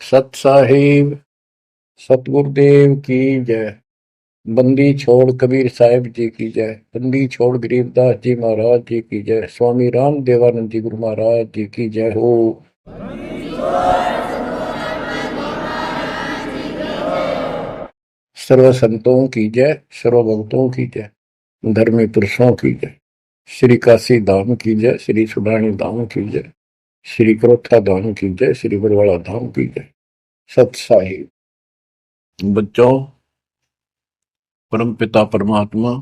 सत साहिब सतगुरुदेव की जय। बंदी छोड़ कबीर साहिब जी की जय। बंदी छोड़ गरीबदास जी महाराज जी की जय। स्वामी राम देवानंद जी गुरु महाराज जी की जय हो। सर्व संतों की जय, सर्व भक्तों की जय, धर्मी पुरुषों की जय। श्री काशी धाम की जय, श्री सुडानी धाम की जय, श्री क्रोथा धाम की जय, श्री बरवाड़ा धाम की जय। सत साहिब। बच्चों, परम पिता परमात्मा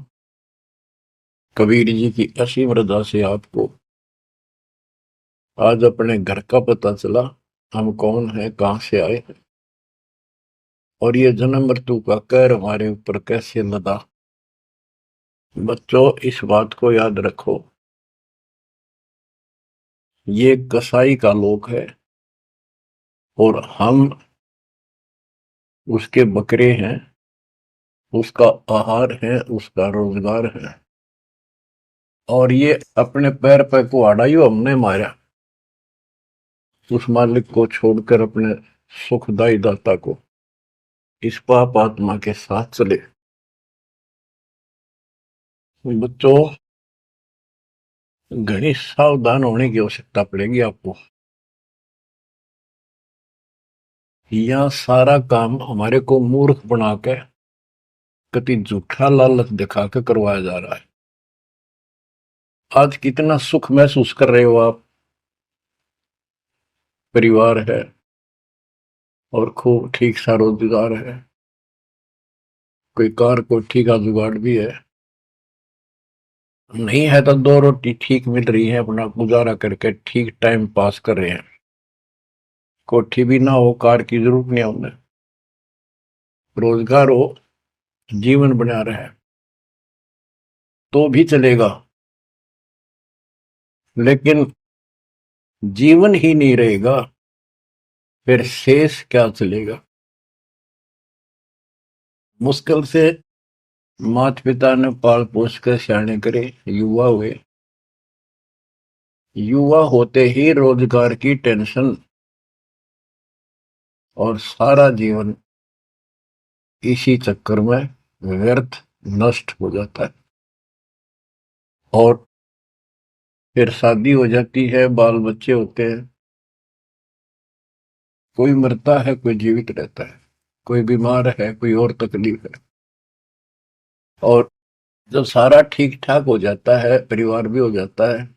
कबीर जी की असीम रजा से आपको आज अपने घर का पता चला। हम कौन है, कहां से आए हैं, और ये जन्म मृत्यु का कहर हमारे ऊपर कैसे लदा। बच्चों, इस बात को याद रखो, ये कसाई का लोक है और हम उसके बकरे हैं, उसका आहार है, उसका रोजगार है। और ये अपने पैर पे कुहाड़ा ही हमने मारा, उस मालिक को छोड़कर अपने सुखदाई दाता को इस पाप आत्मा के साथ चले। बच्चों, घनी सावधान होने की आवश्यकता पड़ेगी आपको। यह सारा काम हमारे को मूर्ख बना के कति झूठा लालच दिखा के करवाया जा रहा है। आज कितना सुख महसूस कर रहे हो आप, परिवार है और खूब ठीक सा रोजगार है, कोई कार कोठी का जुगाड़ भी है, नहीं है तो दो रोटी ठीक मिल रही है, अपना गुजारा करके ठीक टाइम पास कर रहे हैं। कोठी भी ना हो, कार की जरूरत नहीं है उन्हें, रोजगार हो, जीवन बना रहे तो भी चलेगा। लेकिन जीवन ही नहीं रहेगा, फिर शेष क्या चलेगा। मुश्किल से माता पिता ने पाल पोस कर सियाने करे, युवा हुए, युवा होते ही रोजगार की टेंशन और सारा जीवन इसी चक्कर में व्यर्थ नष्ट हो जाता है। और फिर शादी हो जाती है, बाल बच्चे होते हैं, कोई मरता है, कोई जीवित रहता है, कोई बीमार है, कोई और तकलीफ है। और जब सारा ठीक ठाक हो जाता है, परिवार भी हो जाता है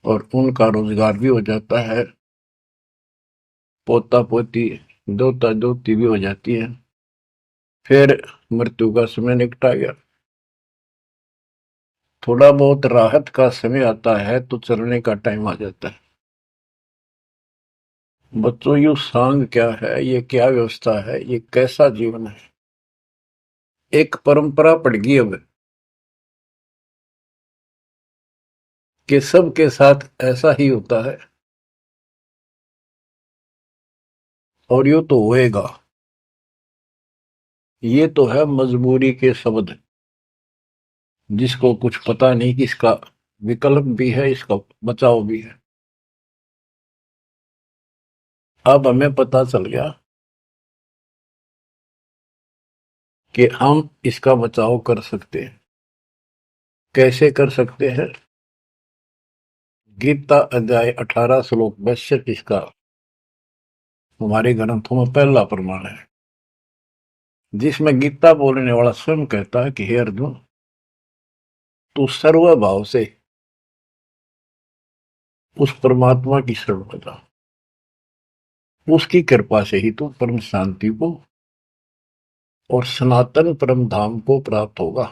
और उनका रोजगार भी हो जाता है, पोता पोती दोता दोती भी हो जाती है, फिर मृत्यु का समय निकटा गया। थोड़ा बहुत राहत का समय आता है तो चलने का टाइम आ जाता है। बच्चों, यू सांग क्या है, ये क्या व्यवस्था है, ये कैसा जीवन है। एक परंपरा पड़ गई अब कि सबके साथ ऐसा ही होता है और यो तो होएगा। ये तो है मजबूरी के शब्द, जिसको कुछ पता नहीं कि इसका विकल्प भी है, इसका बचाव भी है। अब हमें पता चल गया कि हम इसका बचाव कर सकते हैं। कैसे कर सकते हैं? गीता अध्याय 18 श्लोक 62 इसका हमारे ग्रंथों में पहला प्रमाण है, जिसमें गीता बोलने वाला स्वयं कहता है कि हे अर्जुन, तू सर्व भाव से उस परमात्मा की शरण में जा, उसकी कृपा से ही तू परम शांति को और सनातन परम धाम को प्राप्त होगा।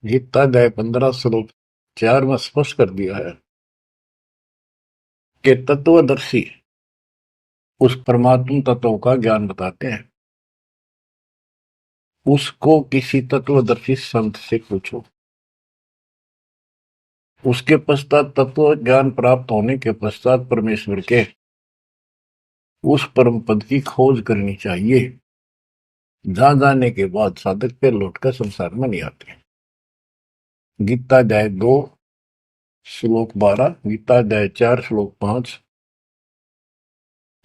गीता अध्याय 15 श्लोक 4 में स्पष्ट कर दिया है कि तत्वदर्शी उस परमात्म तत्व का ज्ञान बताते हैं। उसको किसी तत्वदर्शी संत से पूछो। उसके पश्चात तत्व ज्ञान प्राप्त होने के पश्चात परमेश्वर के उस परम पद की खोज करनी चाहिए, जहां जाने के बाद साधक पे लौटकर संसार में नहीं आते। गीता अध्याय 2 श्लोक 12, गीता अध्याय 4 श्लोक 5,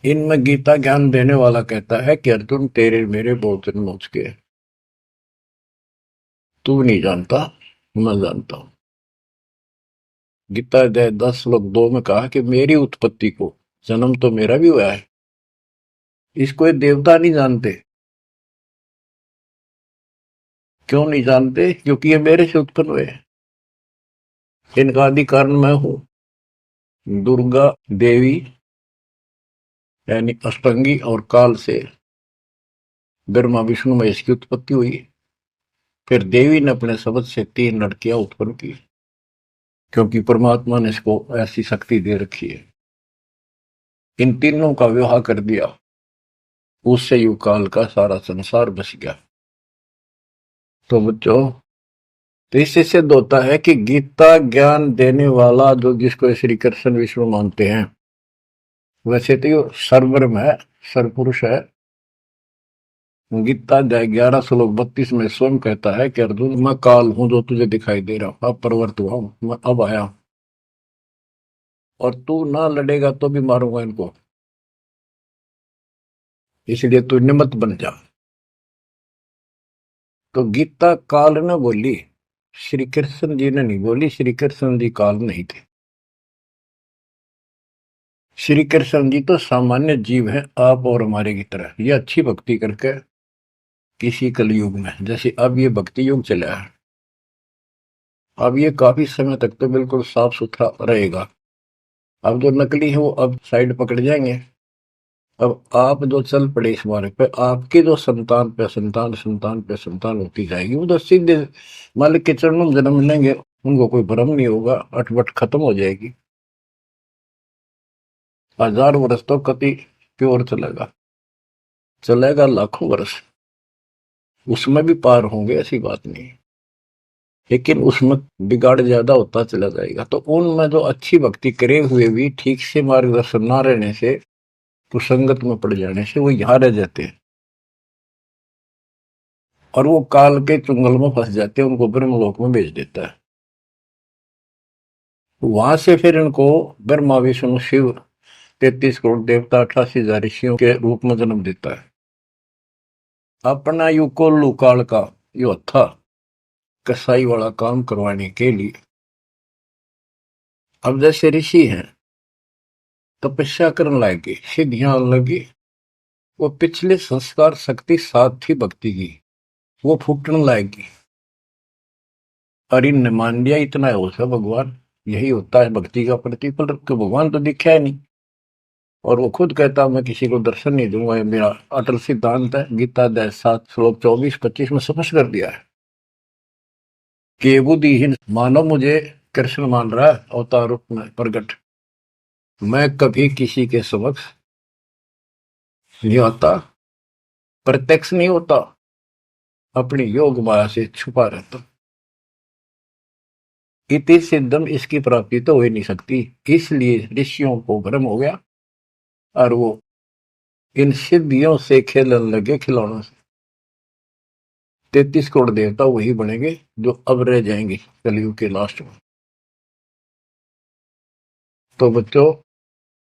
इनमें गीता ज्ञान देने वाला कहता है कि अर्जुन तेरे मेरे बहुत जन्म हो चुके हैं, तू नहीं जानता, मैं जानता हूं। गीता अध्याय 10 श्लोक 2 में कहा कि मेरी उत्पत्ति को, जन्म तो मेरा भी हुआ है, इसको ये देवता नहीं जानते। क्यों नहीं जानते? क्योंकि ये मेरे से उत्पन्न हुए हैं, इनका आदि कारण मैं हूं। दुर्गा देवी यानी अष्टंगी और काल से ब्रह्मा विष्णु महेश की उत्पत्ति हुई। फिर देवी ने अपने शब्द से 3 लड़कियां उत्पन्न की, क्योंकि परमात्मा ने इसको ऐसी शक्ति दे रखी है। इन तीनों का विवाह कर दिया, उससे युग काल का सारा संसार बस गया। तो बच्चों, तो इससे सिद्ध होता है कि गीता ज्ञान देने वाला जो, जिसको श्री कृष्ण विष्णु मानते हैं, वैसे तो ये सर्वब्रह्म है, सर्वपुरुष है। गीता अध्याय 11 श्लोक 32 में स्वयं कहता है कि अर्जुन, मैं काल हूं जो तुझे दिखाई दे रहा हूं, अब प्रवर्त हुआ हूं, मैं अब आया हूं, और तू ना लड़ेगा तो भी मारूंगा इनको, इसलिए तू निमित्त बन जा। तो गीता काल ने बोली, श्री कृष्ण जी ने नहीं बोली। श्री कृष्ण जी काल नहीं थे। श्री कृष्ण जी तो सामान्य जीव है, आप और हमारे की तरह। ये अच्छी भक्ति करके किसी कलयुग में, जैसे अब ये भक्ति युग चला है, अब ये काफी समय तक तो बिल्कुल साफ सुथरा रहेगा। अब जो नकली है वो अब साइड पकड़ जाएंगे। अब आप जो चल पड़े इस मार्ग पे, आपकी जो संतान पे संतान संतान पे संतान होती जाएगी, वो तो सीधे मालिक के चरणों में जन्म लेंगे, उनको कोई भ्रम नहीं होगा, अटपट खत्म हो जाएगी। 1000 वर्ष तो कति प्योर चलेगा, चलेगा लाखों वर्ष, उसमें भी पार होंगे, ऐसी बात नहीं। लेकिन उसमें बिगाड़ ज्यादा होता चला जाएगा। तो उनमें जो अच्छी भक्ति करे हुए भी ठीक से मार्गदर्शन ना रहने से, कुसंगत में पड़ जाने से, वो यहाँ रह जाते हैं और वो काल के चुंगल में फंस जाते हैं, उनको ब्रह्मलोक में भेज देता है। वहां से फिर इनको ब्रह्मा विष्णु शिव 33 करोड़ देवता 88,000 ऋषियों के रूप में जन्म देता है। अपना युग को लुकाल का यो था कसाई वाला काम करवाने के लिए। अब जैसे ऋषि हैं, तपस्या करने लगे, सिद्धियां लगी, वो पिछले संस्कार शक्ति साथ थी भक्ति की, वो फूटने लगेगी। और इनने मान लिया इतना है वो सब भगवान, यही होता है भक्ति का प्रतिफल, कि भगवान तो दिखा है नहीं। और वो खुद कहता मैं किसी को दर्शन नहीं दूंगा, ये मेरा अटल सिद्धांत है। गीता अध्याय 7 श्लोक 24-25 में स्पष्ट कर दिया है कि बुद्धिहीन मानव मुझे कृष्ण मान रहा है अवतार रूप में प्रकट, मैं कभी किसी के समक्ष नहीं आता, प्रत्यक्ष नहीं होता, अपनी योग माया से छुपा रहता। इति सिद्धम, इसकी प्राप्ति तो हो ही नहीं सकती। इसलिए ऋषियों को भ्रम हो गया और वो इन सिद्धियों से खेलने लगे, खिलौनों से। 33 करोड़ देवता वही बनेंगे जो अब रह जाएंगे कलयुग के लास्ट में। तो बच्चों,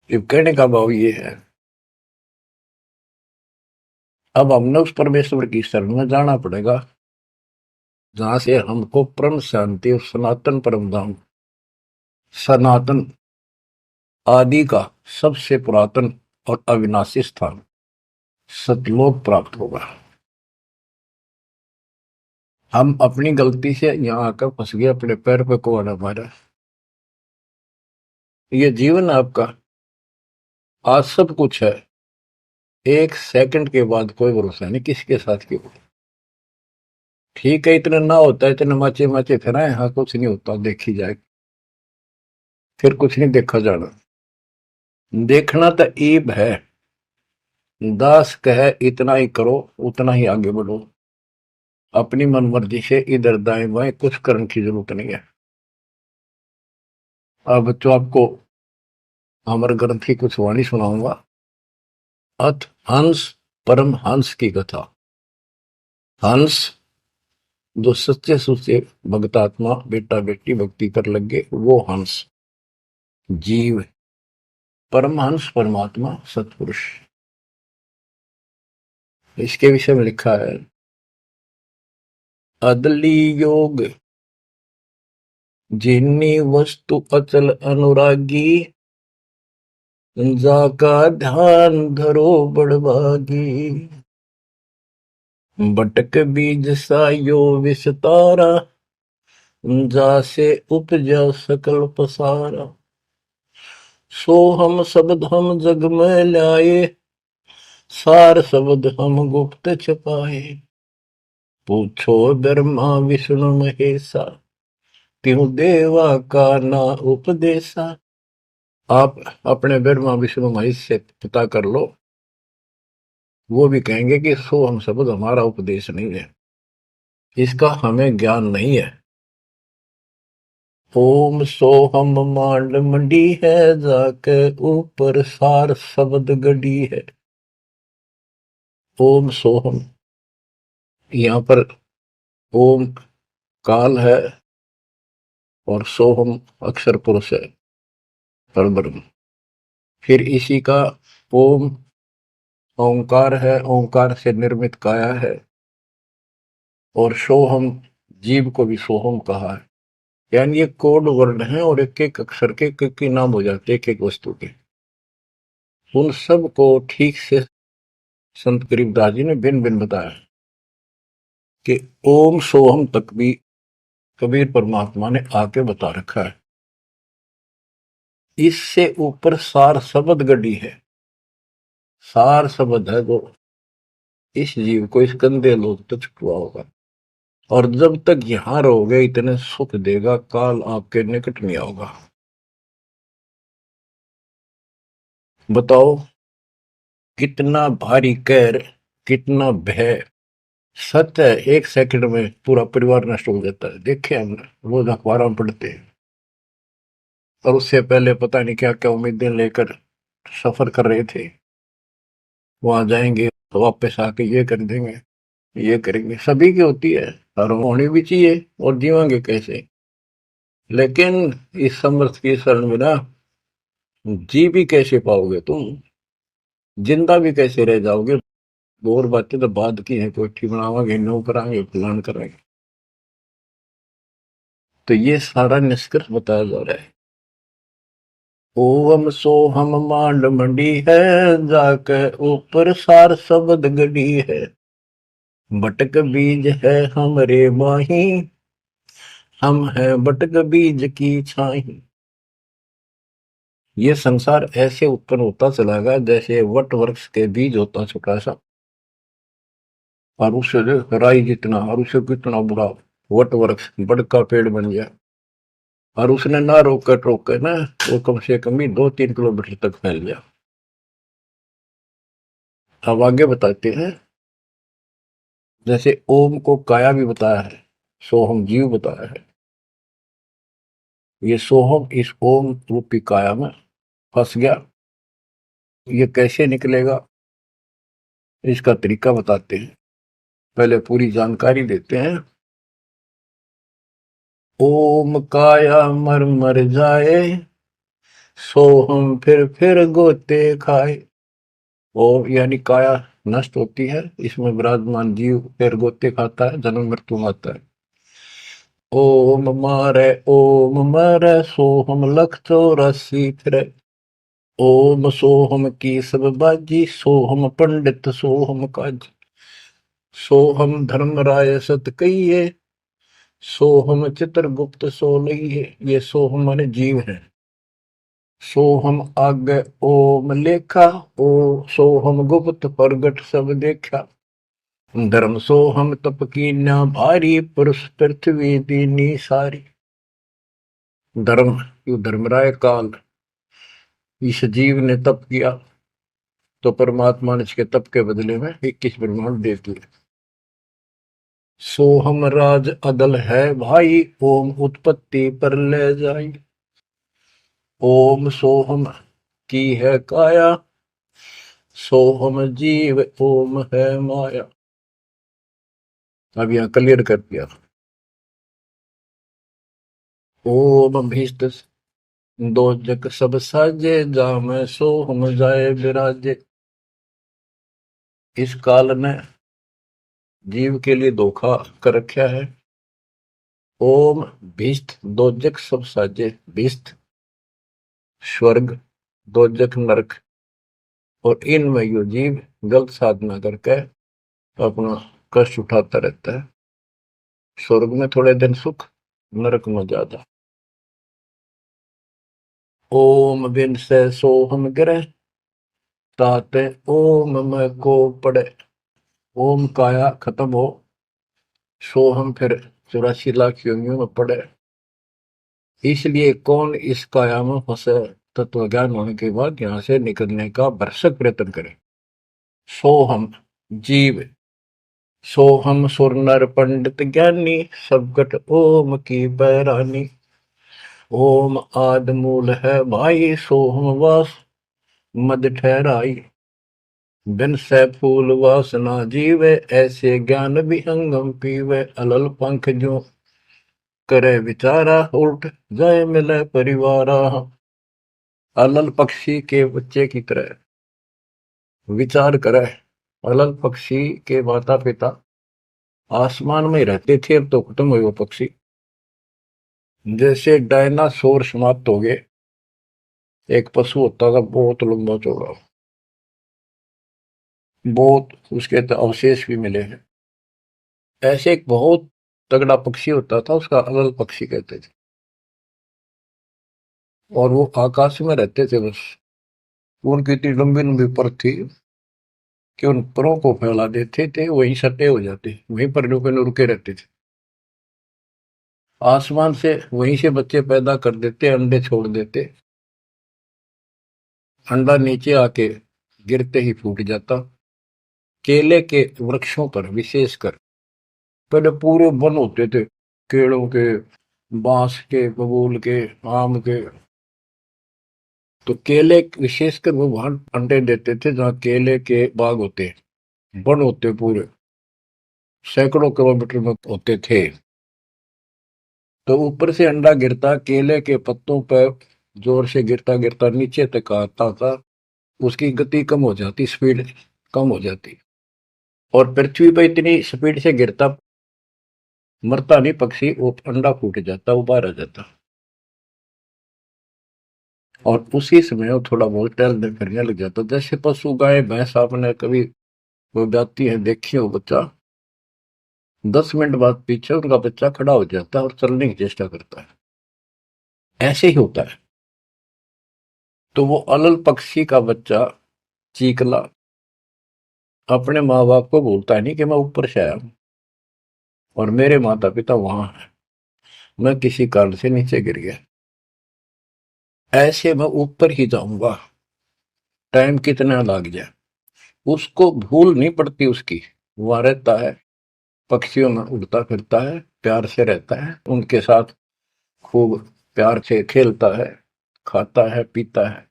ये कहने का भाव ये है, अब हमने उस परमेश्वर की शरण में जाना पड़ेगा जहां से हमको परम शांति और सनातन परम धाम, सनातन आदि का सबसे पुरातन और अविनाशी स्थान सतलोक प्राप्त होगा। हम अपनी गलती से यहाँ आकर फंस गए, अपने पैर पे कुआना मारा। ये जीवन आपका, आज सब कुछ है, 1 सेकंड के बाद कोई भरोसा नहीं किसके साथ क्यों। ठीक है, इतना ना होता है, इतने माचे माचे फिराए, हाँ कुछ नहीं होता, देखी जाए, फिर कुछ नहीं देखा जाना। देखना तो ईब है, दास कहे इतना ही करो, उतना ही आगे बढ़ो, अपनी मन मर्जी से इधर दाएं बाएं कुछ करने की जरूरत नहीं है। अब बच्चों, आपको अमर ग्रंथ की कुछ वाणी सुनाऊंगा। अथ हंस परम हंस की कथा। हंस जो सच्चे सुच्चे भक्तात्मा बेटा बेटी भक्ति कर लगे, वो हंस जीव परमहंस परमात्मा सतपुरुष। इसके विषय में लिखा है, अदली योग जिन्नी वस्तु अचल अनुरागी, जाका ध्यान धरो बड़भागी। बटक बीज सायो विस्तारा, जासे उपजा सकल पसारा। सो हम शब्द हम जग में लाए, सार शब्द हम गुप्त छपाए। पूछो ब्रह्मा विष्णु महेशा, त्यों देवा का ना उपदेशा। आप अपने ब्रह्मा विष्णु महेश से पता कर लो, वो भी कहेंगे कि सो हम शब्द हमारा उपदेश नहीं है, इसका हमें ज्ञान नहीं है। ओम सोहम मांड मंडी है, जाके ऊपर सार शब्द गड़ी है। ओम सोहम, यहाँ पर ओम काल है और सोहम अक्षर पुरुष है, परब्रह्म। फिर इसी का ओम ओंकार है, ओंकार से निर्मित काया है। और सोहम, जीव को भी सोहम कहा है। यानी ये कोड वर्ण है और एक एक अक्षर के एक नाम हो जाते, एक एक वस्तु के। उन सब को ठीक से संत गरीबदास जी ने भिन्न भिन्न बताया कि ओम सोहम तक भी कबीर परमात्मा ने आके बता रखा है। इससे ऊपर सार शब्द गढ़ी है। सार शब्द है वो इस जीव को इस गंदे लोग तक छुआ होगा, और जब तक यहां रहोगे इतने सुख देगा, काल आपके निकट नहीं आओगा। बताओ कितना भारी कहर, कितना भय। सत्य है, एक सेकंड में पूरा परिवार नष्ट हो जाता है। देखे हमने, रोज अखबारों में पढ़ते हैं। और उससे पहले पता नहीं क्या क्या उम्मीदें लेकर सफर कर रहे थे। वहां जाएंगे तो वापस आके ये कर देंगे, ये करेंगे। सभी की होती है और होनी भी चाहिए, और जीवांगे कैसे। लेकिन इस समर्थ की शरण में ना जी भी कैसे पाओगे तुम, जिंदा भी कैसे रह जाओगे। और बातें तो बाद की हैं, कोठी बनावांगे, नो करांगे, फलान करांगे। तो ये सारा निष्कर्ष बताया जा रहा है। ओम सोहम मांड मंडी है, जाके ऊपर सार शब्द गढ़ी है। बटक बीज है हमरे माही, हम है बटक बीज की छाही। ये संसार ऐसे उत्पन्न होता चला गया जैसे वट वृक्ष के बीज होता छोटा सा, और उससे राई जितना, और उससे कितना बड़ा वट वृक्ष बड़का पेड़ बन गया। और उसने ना रोक कर ना, वो कम से कम भी 2-3 किलोमीटर तक फैल गया। अब आगे बताते हैं। जैसे ओम को काया भी बताया है, सोहम जीव बताया है। ये सोहम इस ओम रूपी काया में फंस गया। ये कैसे निकलेगा, इसका तरीका बताते हैं। पहले पूरी जानकारी देते हैं। ओम काया मर मर जाए, सोहम फिर गोते खाए। ओम यानी काया नष्ट होती है, इसमें विराजमान जीव फिर गोते खाता है, जन्म मृत्यु आता है। ओम मारे सोहम लख 84 फिरे। ओम सोहम की सब बाजी, सोहम पंडित सोहम काज। सोहम धर्मराय सत कहिए, सोहम चित्रगुप्त सो लइए। ये सोहम माने जीव है। सोहम आगे ओम लेखा, ओ सोहम गुप्त प्रगट सब देखा। धर्म सोहम तप की ना भारी, पुरुष पृथ्वी दीनी सारी। धर्म, यो धर्मराय काल इस जीव ने तप किया, तो परमात्मा ने इसके तप के बदले में 21 ब्रह्मांड दे दिए। सोहम राज अदल है भाई, ओम उत्पत्ति पर ले जाई। ओम सोहम की है काया, सोहम जीव ओम है माया। अब यहां क्लियर कर दिया। ओम भीष्ट दो जग सब साजे, जामे सो हम जाए विराजे। इस काल ने जीव के लिए धोखा कर रखा है। ओम भिष्ट दोजक सब साजे। भिष्ट स्वर्ग, दोजक नरक, और इनमें यो जीव गलत साधना करके अपना कष्ट उठाता रहता है। स्वर्ग में थोड़े दिन सुख, नरक में ज्यादा। ओम बिन से सोहम ग्रह, ताते ओम में को पड़े। ओम काया खत्म हो, सोहम फिर 84 लाख योनियों में पड़े। इसलिए कौन इस काया में फंसे, तत्व ज्ञान होने के बाद यहां से निकलने का भरसक प्रयत्न करे। सोहम जीव, सोहम सुर नर पंडित ज्ञानी, सबकट ओम की बैरानी। ओम आद मूल है भाई, सोहम वास मद ठहराई। बिन से फूल वासना जीवे, ऐसे ज्ञान विहंगम पीवे। अलल पंख जो करे विचारा, उल्ट जाए मिले परिवारा। अलल पक्षी के बच्चे की तरह विचार करे। अलल पक्षी के माता पिता आसमान में रहते थे, अब तो खत्म हुए वो पक्षी। जैसे डायनासोर समाप्त हो गए। एक पशु होता था बहुत लंबा चौड़ा, बहुत उसके तो अवशेष भी मिले हैं। ऐसे एक बहुत तगड़ा पक्षी होता था, उसका अलल पक्षी कहते थे। और वो आकाश में रहते थे बस। उनकी इतनी लंबी लंबी पर थी कि उन परों को फैला देते थे, वहीं सटे हो जाते, वहीं पर रुके रहते थे। आसमान से वहीं से बच्चे पैदा कर देते, अंडे छोड़ देते। अंडा नीचे आके गिरते ही फूट जाता। केले के वृक्षों पर विशेषकर पहले पूरे वन होते थे, केलों के, बांस के, बबूल के, आम के। तो केले विशेषकर वो वहां अंडे देते थे जहां केले के बाग होते, वन होते पूरे, सैकड़ों किलोमीटर में होते थे। तो ऊपर से अंडा गिरता, केले के पत्तों पर जोर से गिरता गिरता नीचे तक आता था। उसकी गति कम हो जाती, स्पीड कम हो जाती, और पृथ्वी पर इतनी स्पीड से गिरता, मरता नहीं पक्षी, वो अंडा फूट जाता, वो बाहर आ जाता। और उसी समय वो थोड़ा बहुत टहलने फिरने लग जाता। जैसे पशु गाय भैंस आपने कभी वो जाती है देखी हो, बच्चा 10 मिनट बाद पीछे उनका बच्चा खड़ा हो जाता है और चलने की चेष्टा करता है। ऐसे ही होता है। तो वो अलल पक्षी का बच्चा चीकला अपने माँ बाप को बोलता है नहीं कि मैं ऊपर से आया हूं और मेरे माता पिता वहां है, मैं किसी कारण से नीचे गिर गया, ऐसे मैं ऊपर ही जाऊंगा, टाइम कितना लग जाए। उसको भूल नहीं पड़ती उसकी। वहां रहता है, पक्षियों में उड़ता फिरता है, प्यार से रहता है उनके साथ, खूब प्यार से खेलता है, खाता है, पीता है।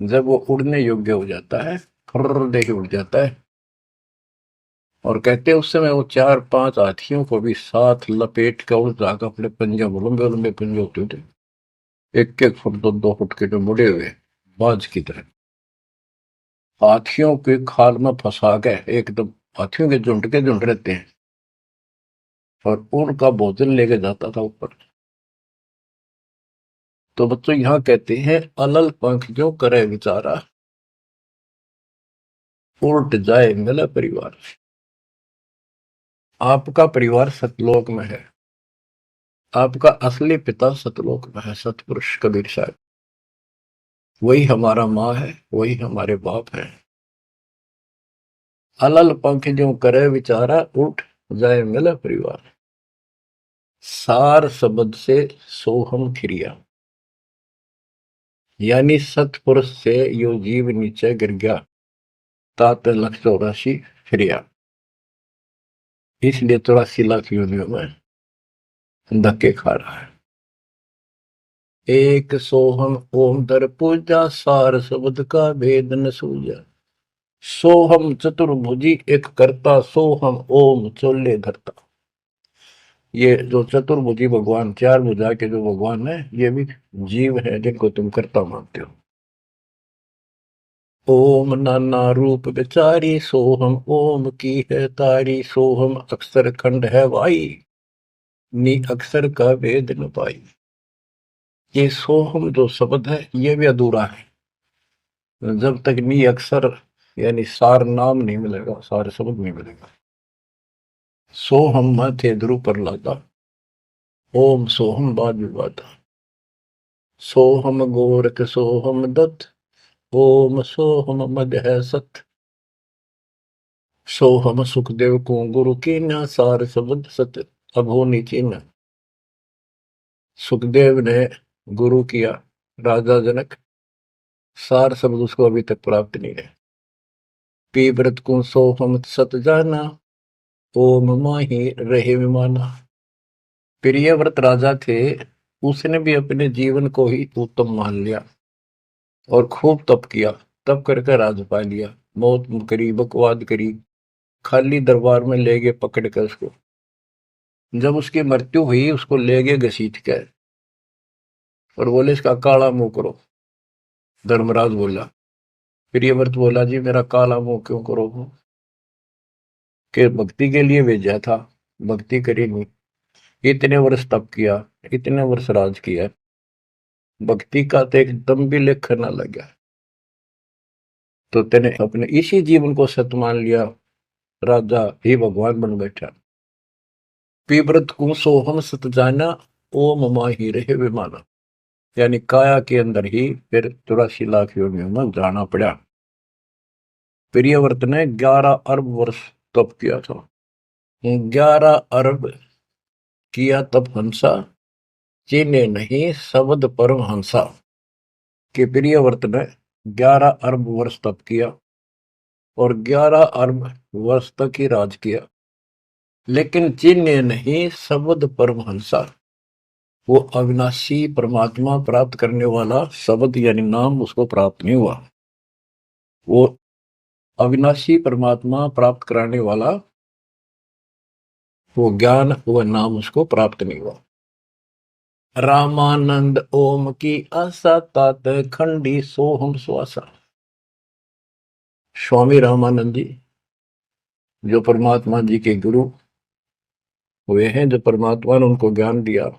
जब वो उड़ने योग्य हो जाता है, फर्र दे के उड़ जाता है। और कहते हैं उस समय वो 4-5 हाथियों को भी साथ लपेट कर उड़ जाकर अपने पंजे, लंबे लंबे पंजे होते थे, 1-1 फुट 2-2 फुट के, जो मुड़े हुए बाज की तरह, हाथियों के खाल में फंसा के एकदम। हाथियों के झुंड रहते हैं, और उनका भोजन लेके जाता था ऊपर। तो बच्चों यहाँ कहते हैं अलल पंख जो करे विचारा, उल्ट जाए मिला परिवार। आपका परिवार सतलोक में है, आपका असली पिता सतलोक में है, सतपुरुष कबीर साहब। वही हमारा माँ है, वही हमारे बाप है। अलल पंख जो करे विचारा, उठ जाए मिला परिवार। सार शब्द से सोहम क्रिया, यानी सतपुरुष से यो जीव नीचे गिर गया, तात 184 क्रिया। इसलिए 84 लाख योनियों में धक्के खा रहा है। एक सोहम ओम दर पूजा, सार शब्द का भेद न सूझा। सोहम चतुर्भुजी एक करता, सोहम ओम चोले धरता। ये जो चतुर्भुजी भगवान, चार भुजा के जो भगवान है, ये भी जीव है जिनको तुम कर्ता मानते हो। ओम नाना रूप विचारी सोहम, ओम की है तारी सोहम, अक्षर खंड है वाई, नी अक्षर का वेद न पाई। ये सोहम जो शब्द है ये भी अधूरा है जब तक नी अक्षर यानी सार नाम नहीं मिलेगा, सार शब्द नहीं मिलेगा। सोहम थे ध्रुव पर लादा, ओम सोहम बाद विवादा, सोहम गोरख सोहम दत्त, ओम सोहम मद है सत, सोहम सुखदेव को गुरु की न सार शब्द सत अभो नीचीन। सुखदेव ने गुरु किया राजा जनक, सार शब्द उसको अभी तक प्राप्त नहीं है। पी व्रत को सोहम सत जाना, ओम माही रहे विमाना। प्रियव्रत राजा थे, उसने भी अपने जीवन को ही उत्तम मान लिया और खूब तप किया। तप करके राज पा लिया, मौत करी, बकवाद करी, खाली दरबार में ले गए पकड़ कर उसको। जब उसकी मृत्यु हुई उसको ले गए घसीट कर और बोले इसका काला मुंह करो। धर्मराज बोला, प्रियव्रत बोला जी मेरा काला मुंह क्यों करो? कि भक्ति के लिए भेजा था, भक्ति करी नहीं, इतने वर्ष तप किया, इतने वर्ष राज किया, भक्ति का तो एक दम भी लेख न लगा, तो तेने अपने इसी जीवन को सत मान लिया, राजा ही भगवान बन बैठा। पीव्रत को सोहम सत जाना, ओम माही रहे विमाना। यानी काया के अंदर ही फिर 84 लाख योनियों में जाना पड़ा। प्रियव्रत ने 11 अरब वर्ष तप किया था। 11 अरब किया तप हंसा, चीने नहीं शब्द परम हंसा। के प्रियव्रत ने 11 अरब वर्ष तप किया और 11 अरब वर्ष तक ही राज किया, लेकिन चिन्ह नहीं शब्द परमहंसा, वो अविनाशी परमात्मा प्राप्त करने वाला शब्द यानी नाम उसको प्राप्त नहीं हुआ। वो अविनाशी परमात्मा प्राप्त कराने वाला वो ज्ञान, वो नाम उसको प्राप्त नहीं हुआ। रामानंद ओम की आशा, तात खंडी सोहम स्वासा। स्वामी रामानंद जी जो परमात्मा जी के गुरु हुए हैं, जो परमात्मा ने उनको ज्ञान दिया,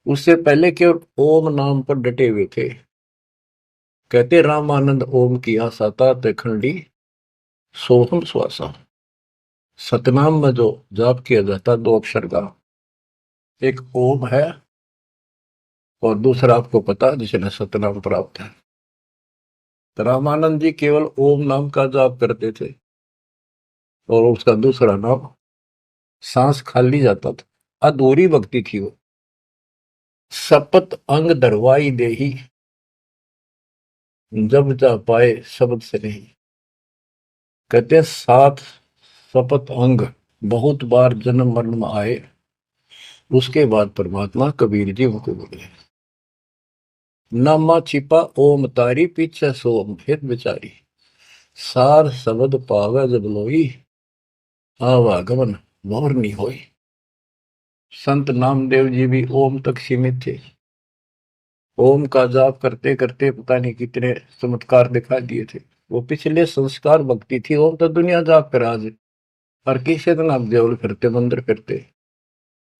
उससे पहले केवल ओम नाम पर डटे हुए थे। कहते रामानंद ओम की आशा, तात खंडी सोहम श्वासा। सतनाम में जो जाप किया जाता 2 अक्षर का, एक ओम है और दूसरा आपको पता जिसने सतनाम प्राप्त है। तो रामानंद जी केवल ओम नाम का जाप करते थे और उसका दूसरा नाम सांस खाली जाता था, अधूरी भक्ति थी वो। सपत अंग दरवाई देही, जब जा पाए शब्द से नहीं। कहते 7 सपत अंग बहुत बार जन्म मरण में आए, उसके बाद परमात्मा कबीर जी उनको बोले। नामा छिपा ओम तारी, पीछे सोम हित विचारी। सार शब्द पावे जब लोई, आवागमन मोर नहीं होई। संत नामदेव जी भी ओम तक सीमित थे। ओम का जाप करते करते पता नहीं कितने चमत्कार दिखा दिए थे। वो पिछले संस्कार भक्ति थी। ओम तो दुनिया जाप कर आज और किसी दिन आप देवल फिरते, मंदिर फिरते।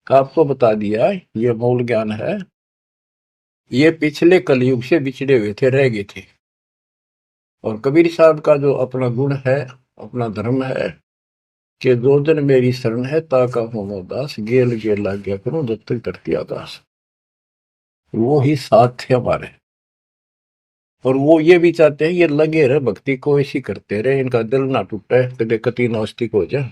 आपको बता दिया ये मूल ज्ञान है। ये पिछले कलयुग से बिछड़े हुए थे, रह गए थे। और कबीर साहब का जो अपना गुण है, अपना धर्म है कि दो दिन मेरी शरण है, ताका हो दास, गेल गेल लाग गया करूं जब तक धरती आकाश। वो ही साथ थे हमारे। और वो ये भी चाहते हैं ये लगे रहे भक्ति को, ऐसी करते रहे, इनका दिल ना टूटे, कभी कति नास्तिक हो जाए।